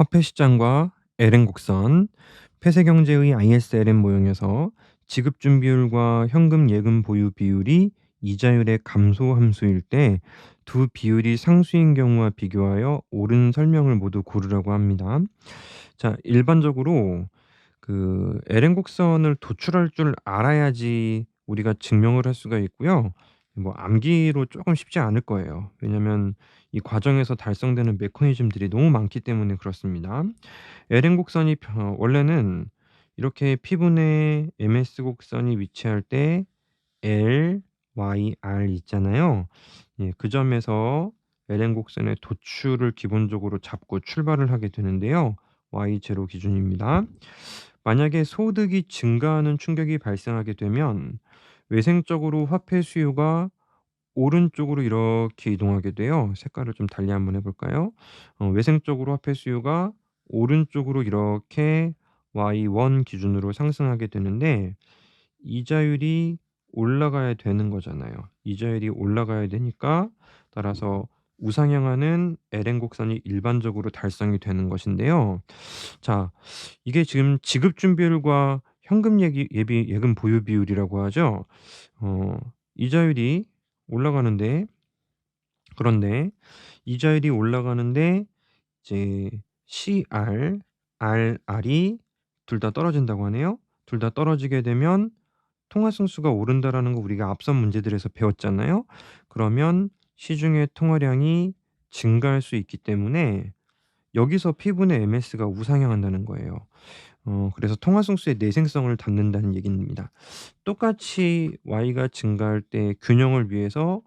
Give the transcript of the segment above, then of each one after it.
화폐 시장과 LN 곡선, 폐쇄 경제의 ISLN 모형에서 지급 준비율과 현금 예금 보유 비율이 이자율의 감소 함수일 때 두 비율이 상수인 경우와 비교하여 옳은 설명을 모두 고르라고 합니다. 자, 일반적으로 LN 곡선을 도출할 줄 알아야지 우리가 증명을 할 수가 있고요. 뭐 암기로 조금 쉽지 않을 거예요. 왜냐면 이 과정에서 달성되는 메커니즘들이 너무 많기 때문에 그렇습니다. LN 곡선이 원래는 이렇게 P분의 MS 곡선이 위치할 때 L, Y, R 있잖아요. 예, 그 점에서 LN 곡선의 도출을 기본적으로 잡고 출발을 하게 되는데요. Y 제로 기준입니다. 만약에 소득이 증가하는 충격이 발생하게 되면 외생적으로 화폐 수요가 오른쪽으로 이렇게 이동하게 돼요. 색깔을 좀 달리 한번 해 볼까요? 외생적으로 화폐 수요가 오른쪽으로 이렇게 Y1 기준으로 상승하게 되는데 이자율이 올라가야 되는 거잖아요. 이자율이 올라가야 되니까 따라서 우상향하는 LN 곡선이 일반적으로 달성이 되는 것인데요. 자, 이게 지금 지급 준비율과 현금 예금 보유 비율이라고 하죠. 이자율이 올라가는데 그런데 이자율이 올라가는데 이제 CR, RR이 둘 다 떨어진다고 하네요. 둘 다 떨어지게 되면 통화 승수가 오른다라는 거 우리가 앞선 문제들에서 배웠잖아요. 그러면 시중의 통화량이 증가할 수 있기 때문에 여기서 P분의 MS가 우상향한다는 거예요. 그래서 통화 승수의 내생성을 담는다는 얘기입니다. 똑같이 Y가 증가할 때 균형을 위해서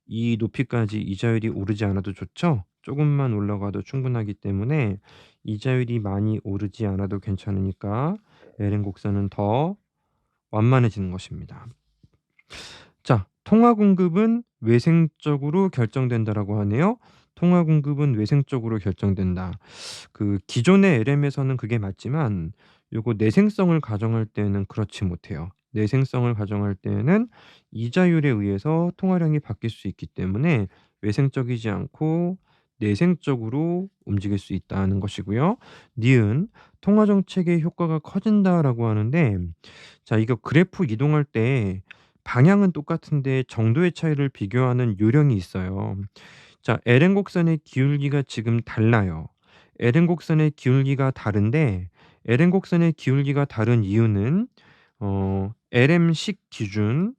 이 높이까지 이자율이 오르지 않아도 좋죠. 조금만 올라가도 충분하기 때문에 이자율이 많이 오르지 않아도 괜찮으니까 LN 곡선은 더 완만해지는 것입니다. 자, 통화 공급은 외생적으로 결정된다라고 하네요. 통화 공급은 외생적으로 결정된다. 기존의 LM에서는 그게 맞지만 요거 내생성을 가정할 때는 그렇지 못해요. 내생성을 가정할 때에는 이자율에 의해서 통화량이 바뀔 수 있기 때문에 외생적이지 않고 내생적으로 움직일 수 있다는 것이고요. 니은 통화 정책의 효과가 커진다라고 하는데 자, 이거 그래프 이동할 때 방향은 똑같은데 정도의 차이를 비교하는 요령이 있어요. 자, LN 곡선의 기울기가 지금 달라요. LN 곡선의 기울기가 다른데 LN 곡선의 기울기가 다른 이유는 LM식 기준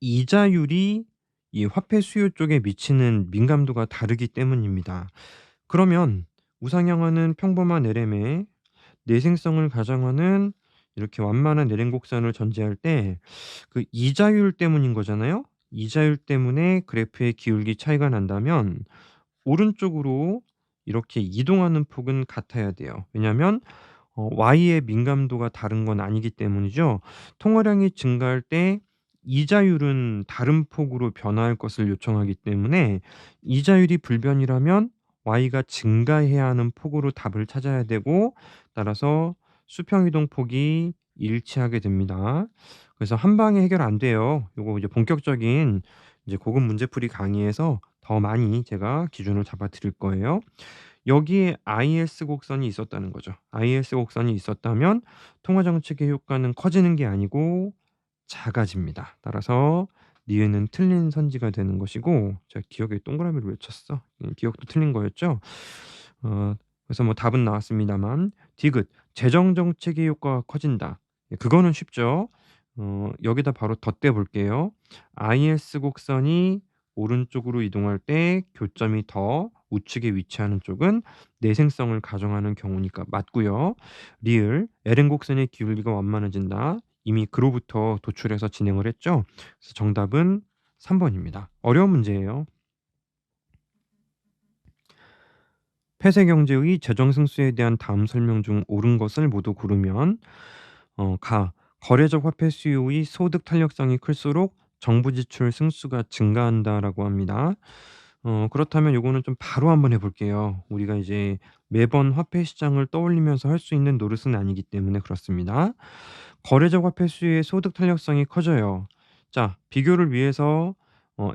이자율이 이 화폐 수요 쪽에 미치는 민감도가 다르기 때문입니다. 그러면 우상향하는 평범한 LM에 내생성을 가정하는 이렇게 완만한 LN 곡선을 전제할 때 이자율 때문인 거잖아요. 이자율 때문에 그래프의 기울기 차이가 난다면 오른쪽으로 이렇게 이동하는 폭은 같아야 돼요. 왜냐하면 Y의 민감도가 다른 건 아니기 때문이죠. 통화량이 증가할 때 이자율은 다른 폭으로 변화할 것을 요청하기 때문에 이자율이 불변이라면 Y가 증가해야 하는 폭으로 답을 찾아야 되고 따라서 수평 이동 폭이 일치하게 됩니다. 그래서 한 방에 해결 안 돼요. 요거 이제 본격적인 이제 고급 문제풀이 강의에서 더 많이 제가 기준을 잡아 드릴 거예요. 여기에 IS 곡선이 있었다는 거죠. IS 곡선이 있었다면 통화 정책의 효과는 커지는 게 아니고 작아집니다. 따라서 니은은 틀린 선지가 되는 것이고 제가 기억에 동그라미를 왜 쳤어? 기억도 틀린 거였죠. 어 그래서 뭐 답은 나왔습니다만 디귿 재정 정책의 효과가 커진다. 예, 그거는 쉽죠. 여기다 바로 덧대 볼게요. IS 곡선이 오른쪽으로 이동할 때 교점이 더 우측에 위치하는 쪽은 내생성을 가정하는 경우니까 맞고요. 리을 LN 곡선의 기울기가 완만해진다. 이미 그로부터 도출해서 진행을 했죠. 그래서 정답은 3 번입니다. 어려운 문제예요. 폐쇄 경제의 재정 승수에 대한 다음 설명 중 옳은 것을 모두 고르면 가 거래적 화폐 수요의 소득 탄력성이 클수록 정부 지출 승수가 증가한다라고 합니다. 그렇다면 요거는 좀 바로 한번 해 볼게요. 우리가 이제 매번 화폐 시장을 떠올리면서 할 수 있는 노릇은 아니기 때문에 그렇습니다. 거래적 화폐 수요의 소득 탄력성이 커져요. 자, 비교를 위해서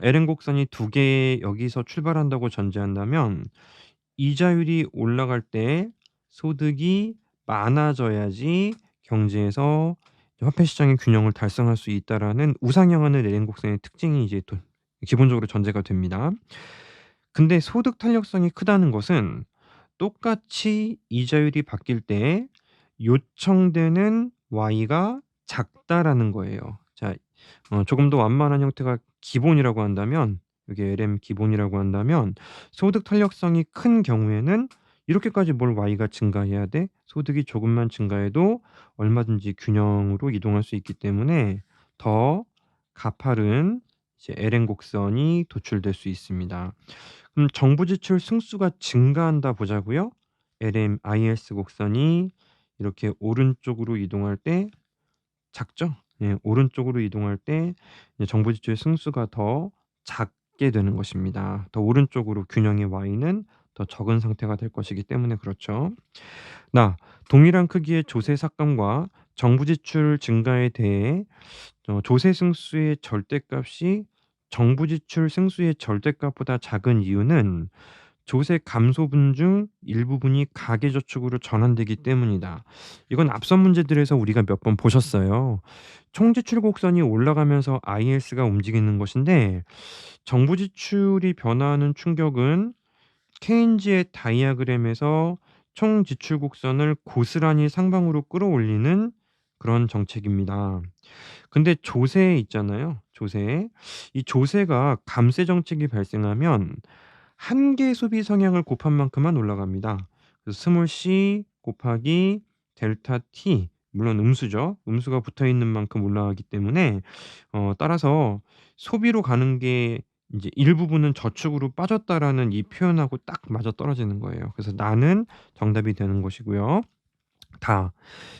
LN 곡선이 두 개 여기서 출발한다고 전제한다면 이자율이 올라갈 때 소득이 많아져야지 경제에서 화폐 시장의 균형을 달성할 수 있다라는 우상향하는 레렌곡선의 특징이 이제 또 기본적으로 전제가 됩니다. 근데 소득 탄력성이 크다는 것은 똑같이 이자율이 바뀔 때 요청되는 Y가 작다라는 거예요. 자, 조금 더 완만한 형태가 기본이라고 한다면, 이게 LM 기본이라고 한다면 소득 탄력성이 큰 경우에는 이렇게까지 뭘 Y가 증가해야 돼? 소득이 조금만 증가해도 얼마든지 균형으로 이동할 수 있기 때문에 더 가파른 이제 LM 곡선이 도출될 수 있습니다. 그럼 정부 지출 승수가 증가한다 보자고요. LM-IS 곡선이 이렇게 오른쪽으로 이동할 때 작죠? 예, 오른쪽으로 이동할 때 이제 정부 지출의 승수가 더 작게 되는 것입니다. 더 오른쪽으로 균형의 Y는 더 적은 상태가 될 것이기 때문에 그렇죠. 동일한 크기의 조세 삭감과 정부 지출 증가에 대해 조세 승수의 절대값이 정부 지출 승수의 절대값보다 작은 이유는 조세 감소분 중 일부분이 가계저축으로 전환되기 때문이다. 이건 앞선 문제들에서 우리가 몇 번 보셨어요. 총지출 곡선이 올라가면서 IS가 움직이는 것인데 정부 지출이 변화하는 충격은 케인즈의 다이아그램에서 총 지출 곡선을 고스란히 상방으로 끌어올리는 그런 정책입니다. 근데 조세 있잖아요. 조세. 이 조세가 감세 정책이 발생하면 한계 소비 성향을 곱한 만큼만 올라갑니다. 그래서 스몰 c 곱하기 델타 t, 물론 음수죠. 음수가 붙어 있는 만큼 올라가기 때문에 따라서 소비로 가는 게 이제 일부분은 저축으로 빠졌다라는 이 표현하고 딱 맞아떨어지는 거예요. 그래서 나는 정답이 되는 것이고요. 다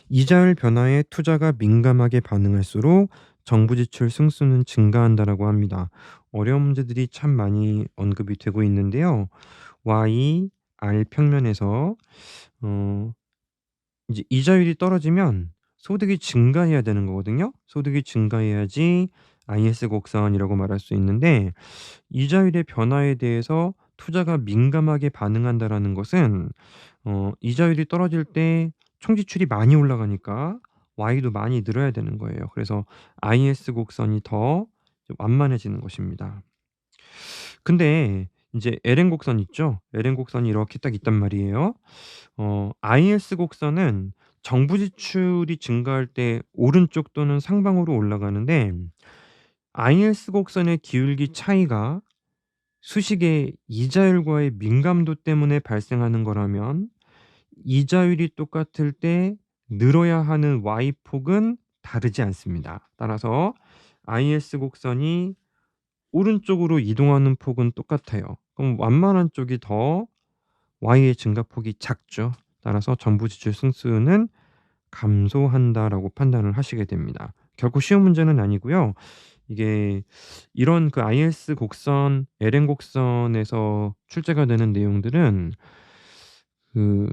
이자율 변화에 투자가 민감하게 반응할수록 정부 지출 승수는 증가한다라고 합니다. 어려운 문제들이 참 많이 언급이 되고 있는데요. Y, R 평면에서 어 이제 이자율이 떨어지면 소득이 증가해야 되는 거거든요. 소득이 증가해야지 IS 곡선이라고 말할 수 있는데 이자율의 변화에 대해서 투자가 민감하게 반응한다라는 것은 이자율이 떨어질 때 총지출이 많이 올라가니까 Y도 많이 늘어야 되는 거예요. 그래서 IS 곡선이 더 완만해지는 것입니다. 근데 이제 LN 곡선 있죠? LN 곡선이 이렇게 딱 있단 말이에요. IS 곡선은 정부 지출이 증가할 때 오른쪽 또는 상방으로 올라가는데 IS 곡선의 기울기 차이가 수식의 이자율과의 민감도 때문에 발생하는 거라면 이자율이 똑같을 때 늘어야 하는 Y폭은 다르지 않습니다. 따라서 IS 곡선이 오른쪽으로 이동하는 폭은 똑같아요. 그럼 완만한 쪽이 더 Y의 증가폭이 작죠. 따라서 정부 지출 승수는 감소한다라고 판단을 하시게 됩니다. 결코 쉬운 문제는 아니고요. 이게 이런 그 IS 곡선, LN 곡선에서 출제가 되는 내용들은 그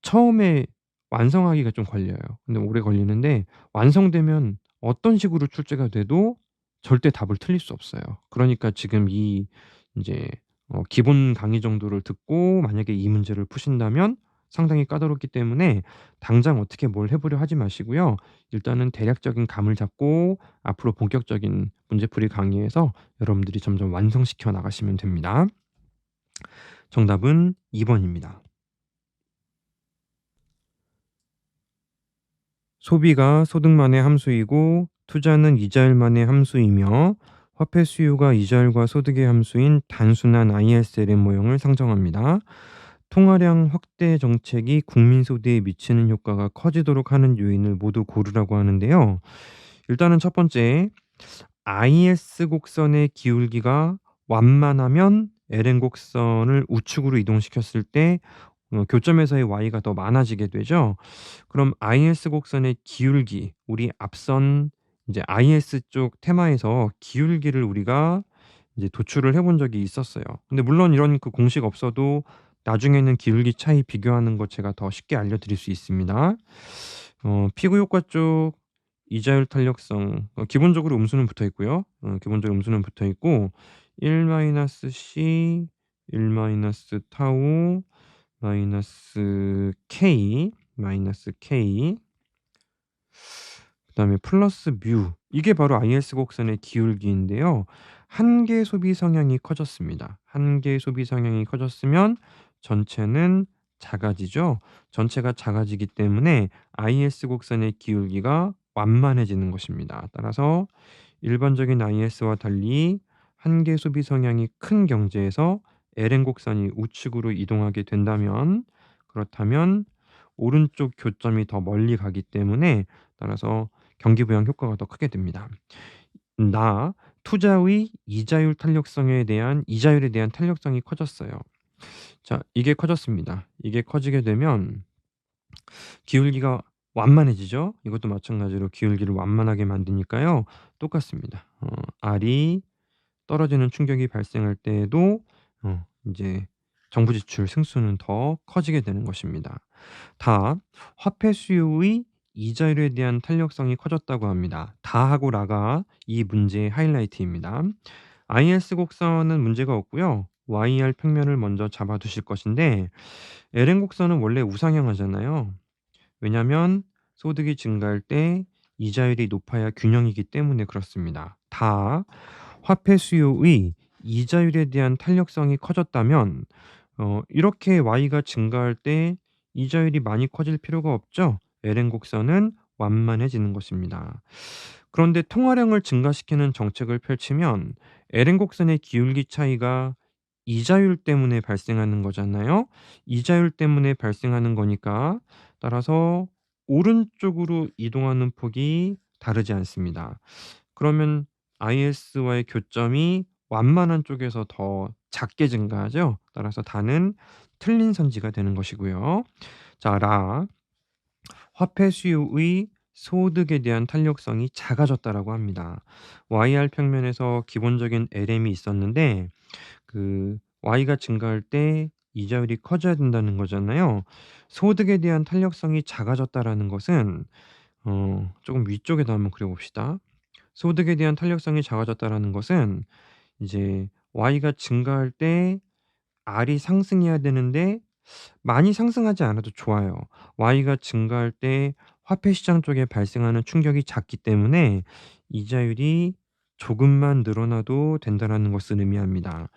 처음에 완성하기가 좀 걸려요. 근데 오래 걸리는데 완성되면 어떤 식으로 출제가 돼도 절대 답을 틀릴 수 없어요. 그러니까 지금 이 인제 기본 강의 정도를 듣고 만약에 이 문제를 푸신다면 상당히 까다롭기 때문에 당장 어떻게 뭘 해 보려 하지 마시고요. 일단은 대략적인 감을 잡고 앞으로 본격적인 문제풀이 강의에서 여러분들이 점점 완성시켜 나가시면 됩니다. 정답은 2 번입니다. 소비가 소득만의 함수이고 투자는 이자율만의 함수이며 화폐 수요가 이자율과 소득의 함수인 단순한 ISLM 모형을 상정합니다. 통화량 확대 정책이 국민 소득에 미치는 효과가 커지도록 하는 요인을 모두 고르라고 하는데요. 일단은 첫 번째, IS 곡선의 기울기가 완만하면 LN 곡선을 우측으로 이동시켰을 때 교점에서의 Y가 더 많아지게 되죠. 그럼 IS 곡선의 기울기, 우리 앞선 이제 IS 쪽 테마에서 기울기를 우리가 이제 도출을 해본 적이 있었어요. 근데 물론 이런 그 공식 없어도 나중에는 기울기 차이 비교하는 거 제가 더 쉽게 알려드릴 수 있습니다. 피구 효과 쪽 이자율 탄력성, 기본적으로 음수는 붙어 있고요. 기본적으로 음수는 붙어 있고 1 C 1 마이너스 타우 마이너스 K 그다음에 플러스 뮤 이게 바로 IS 곡선의 기울기인데요. 한 개 소비 성향이 커졌습니다. 한 개 소비 성향이 커졌으면 전체는 작아지죠. 전체가 작아지기 때문에 IS 곡선의 기울기가 완만해지는 것입니다. 따라서 일반적인 IS와 달리 한 개 소비 성향이 큰 경제에서 LN 곡선이 우측으로 이동하게 된다면 그렇다면 오른쪽 교점이 더 멀리 가기 때문에 따라서 경기부양 효과가 더 크게 됩니다. 나 투자의 이자율에 대한 탄력성이 커졌어요. 자, 이게 커졌습니다. 이게 커지게 되면 기울기가 완만해지죠. 이것도 마찬가지로 기울기를 완만하게 만드니까요. 똑같습니다. R이 떨어지는 충격이 발생할 때에도 인제 정부 지출 승수는 더 커지게 되는 것입니다. 다 화폐 수요의 이자율에 대한 탄력성이 커졌다고 합니다. 다하고 라가 이 문제의 하이라이트입니다. IS 곡선은 문제가 없고요. YR 평면을 먼저 잡아 두실 것인데 LN 곡선은 원래 우상향하잖아요. 왜냐하면 소득이 증가할 때 이자율이 높아야 균형이기 때문에 그렇습니다. 다 화폐 수요의 이자율에 대한 탄력성이 커졌다면 이렇게 Y가 증가할 때 이자율이 많이 커질 필요가 없죠. LN 곡선은 완만해지는 것입니다. 그런데 통화량을 증가시키는 정책을 펼치면 LN 곡선의 기울기 차이가 이자율 때문에 발생하는 거잖아요. 이자율 때문에 발생하는 거니까 따라서 오른쪽으로 이동하는 폭이 다르지 않습니다. 그러면 IS와의 교점이 완만한 쪽에서 더 작게 증가하죠. 따라서 다는 틀린 선지가 되는 것이고요. 자, 화폐 수요의 소득에 대한 탄력성이 작아졌다라고 합니다. YR 평면에서 기본적인 LM이 있었는데 Y가 증가할 때 이자율이 커져야 된다는 거잖아요. 소득에 대한 탄력성이 작아졌다라는 것은 조금 위쪽에다 한번 그려 봅시다. 소득에 대한 탄력성이 작아졌다라는 것은 이제 Y가 증가할 때 R이 상승해야 되는데 많이 상승하지 않아도 좋아요. Y가 증가할 때 화폐 시장 쪽에 발생하는 충격이 작기 때문에 이자율이 조금만 늘어나도 된다라는 것을 의미합니다.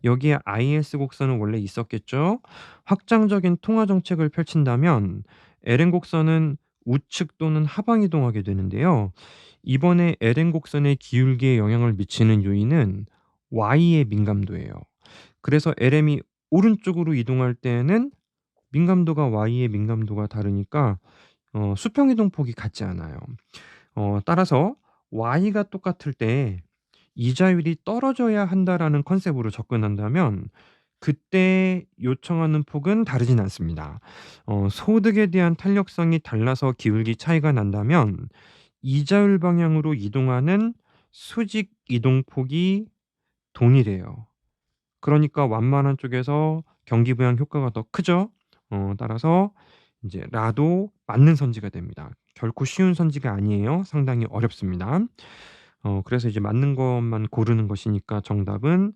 여기에 IS 곡선은 원래 있었겠죠. 확장적인 통화 정책을 펼친다면 LN 곡선은 우측 또는 하방 이동하게 되는데요. 이번에 LN 곡선의 기울기에 영향을 미치는 요인은 Y의 민감도예요. 그래서 LM이 오른쪽으로 이동할 때에는 민감도가 Y의 민감도가 다르니까 수평 이동폭이 같지 않아요. 따라서 Y가 똑같을 때 '이자율이 떨어져야 한다.'라는 컨셉으로 접근한다면 그때 요청하는 폭은 다르진 않습니다. 소득에 대한 탄력성이 달라서 기울기 차이가 난다면 이자율 방향으로 이동하는 수직 이동폭이 동일해요. 그러니까 완만한 쪽에서 경기 부양 효과가 더 크죠. 따라서 인제 라도 맞는 선지가 됩니다. 결코 쉬운 선지가 아니에요. 상당히 어렵습니다. 그래서 이제 맞는 것만 고르는 것이니까 정답은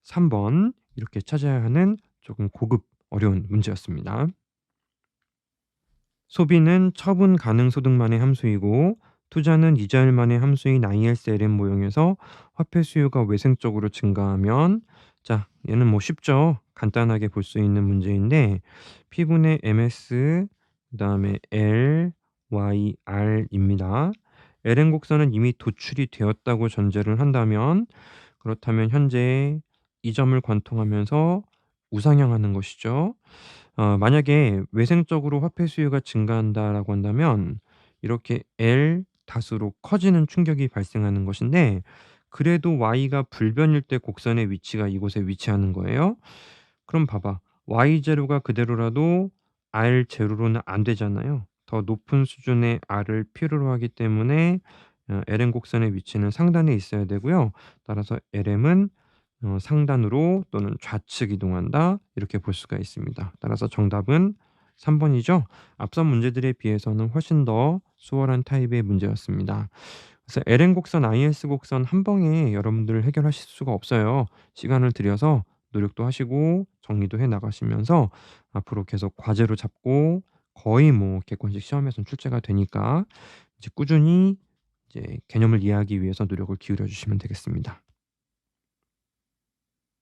3번 이렇게 찾아야 하는 조금 고급 어려운 문제였습니다. 소비는 처분 가능 소득만의 함수이고 투자는 이자율만의 함수인 ISLN 모형에서 화폐 수요가 외생적으로 증가하면 자, 얘는 뭐 쉽죠. 간단하게 볼 수 있는 문제인데 P분의 MS 그다음에 L, Y, R입니다. LN 곡선은 이미 도출이 되었다고 전제를 한다면 그렇다면 현재 이 점을 관통하면서 우상향하는 것이죠. 만약에 외생적으로 화폐 수요가 증가한다라고 한다면 이렇게 L 다수로 커지는 충격이 발생하는 것인데 그래도 Y가 불변일 때 곡선의 위치가 이곳에 위치하는 거예요. 그럼 봐봐. Y 제로가 그대로라도 R 제로로는 안 되잖아요. 더 높은 수준의 R을 필요로 하기 때문에 LM 곡선의 위치는 상단에 있어야 되고요. 따라서 LM은 상단으로 또는 좌측 이동한다. 이렇게 볼 수가 있습니다. 따라서 정답은 3 번이죠. 앞선 문제들에 비해서는 훨씬 더 수월한 타입의 문제였습니다. 그래서 LN 곡선, IS 곡선 한 방에 여러분들 해결하실 수가 없어요. 시간을 들여서 노력도 하시고 정리도 해 나가시면서 앞으로 계속 과제로 잡고 거의 뭐 객관식 시험에선 출제가 되니까 이제 꾸준히 이제 개념을 이해하기 위해서 노력을 기울여 주시면 되겠습니다.